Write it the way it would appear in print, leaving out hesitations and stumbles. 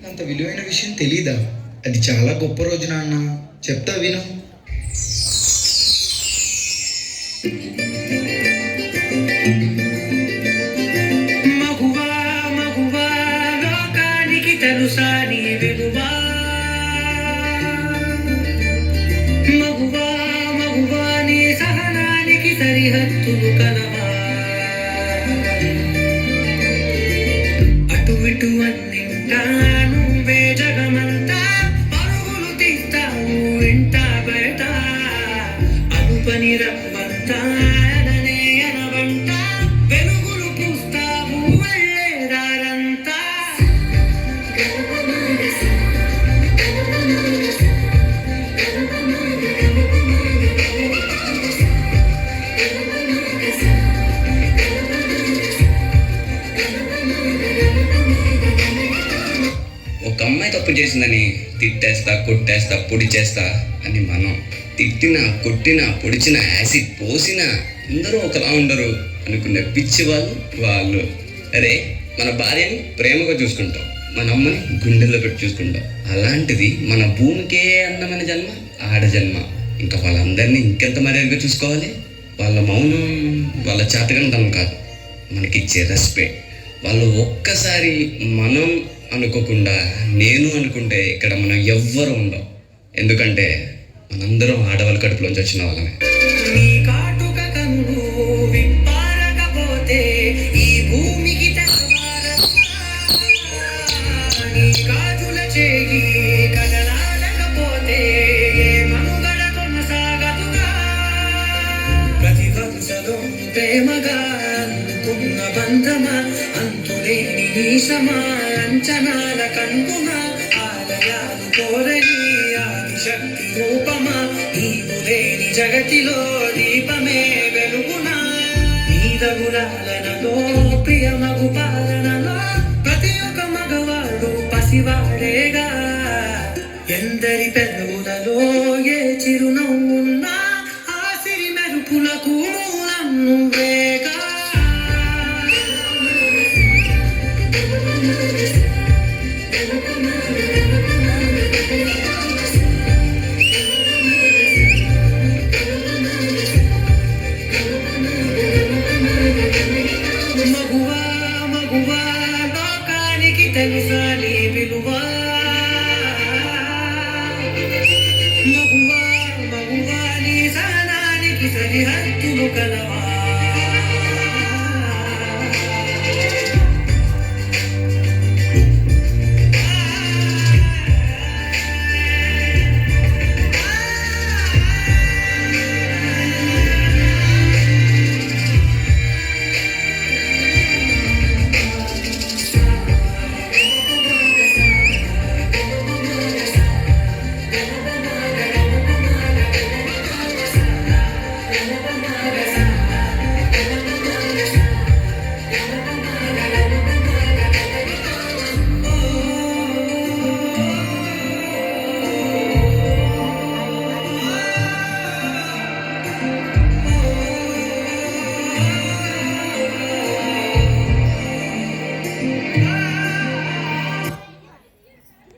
అంత విలువైన విషయం తెలీదా? అది చాలా గొప్ప రోజు నాన్న. చెప్తా విను. మగువా మగువా లోకానికి తెలుసా నీ విలువా? మగువా మగువా నీ సహనానికి సరిహద్దులు కలవా? అటు ఇటు అన్నింటా నువ్వే జగమంతా పరుగులు తీస్తావు ఇంట బయట అనుపని రవ్వంతా అననే అనవంట వెలుగులు పూస్తావు వెళ్ళేదారంతా. ఒక అమ్మాయి తప్పు చేసిందని తిట్టేస్తా, కొట్టేస్తా, పొడి చేస్తా అని మనం తిట్టినా, కొట్టినా, పొడిచినా, యాసిడ్ పోసినా అందరూ ఒకలా ఉండరు అనుకునే పిచ్చి వాళ్ళు. అరే, మన భార్యని ప్రేమగా చూసుకుంటాం, మన అమ్మని గుండెల్లో పెట్టి చూసుకుంటాం. అలాంటిది మన భూమికే అందమైన జన్మ ఆడ జన్మ. ఇంకా వాళ్ళందరినీ ఇంకెంత మర్యాదగా చూసుకోవాలి. వాళ్ళ మౌనం వాళ్ళ చేతగానితనం కాదు, మనకిచ్చే రెస్పెక్ట్. వాళ్ళు ఒక్కసారి మనం అనుకోకుండా నేను అనుకుంటే ఇక్కడ మనం ఎవ్వరు ఉండం. ఎందుకంటే మనందరం ఆడవాళ్ళ కడుపులోంచి వచ్చిన వాళ్ళమే. నీ కాటుక కన్ను విప్పారకపోతే ఈ భూమికి తెల్లవారదుగా. నీ గాజుల చేయి కదలాడకపోతే ఏ మనుగడ కొనసాగదుగా. ప్రతి వరుసలో ప్రేమగా అనుకున్న బంధమా అంతులేని నీసమా అంచనాల కన్నుమా ఆలయాలు కోరని ఆదిశక్తి రూపమా నీవు లేని జగతిలో దీపమే వెలుగునా. నీదగులాలనలో ప్రియమగు పాలనలో ప్రతి ఒక్క మగవాడు పసివాడేగా. ఎందరి పెదవులలో ఏ చిరునవ్వున్నా ఆ సిరి మెరుపులకు మూలం నువ్వేగా. మగువా మగువా లోకానికి తెలుసా నీ విలువా? మగువా మగువా నీ సహనానికి సరిహద్దులు కలవా?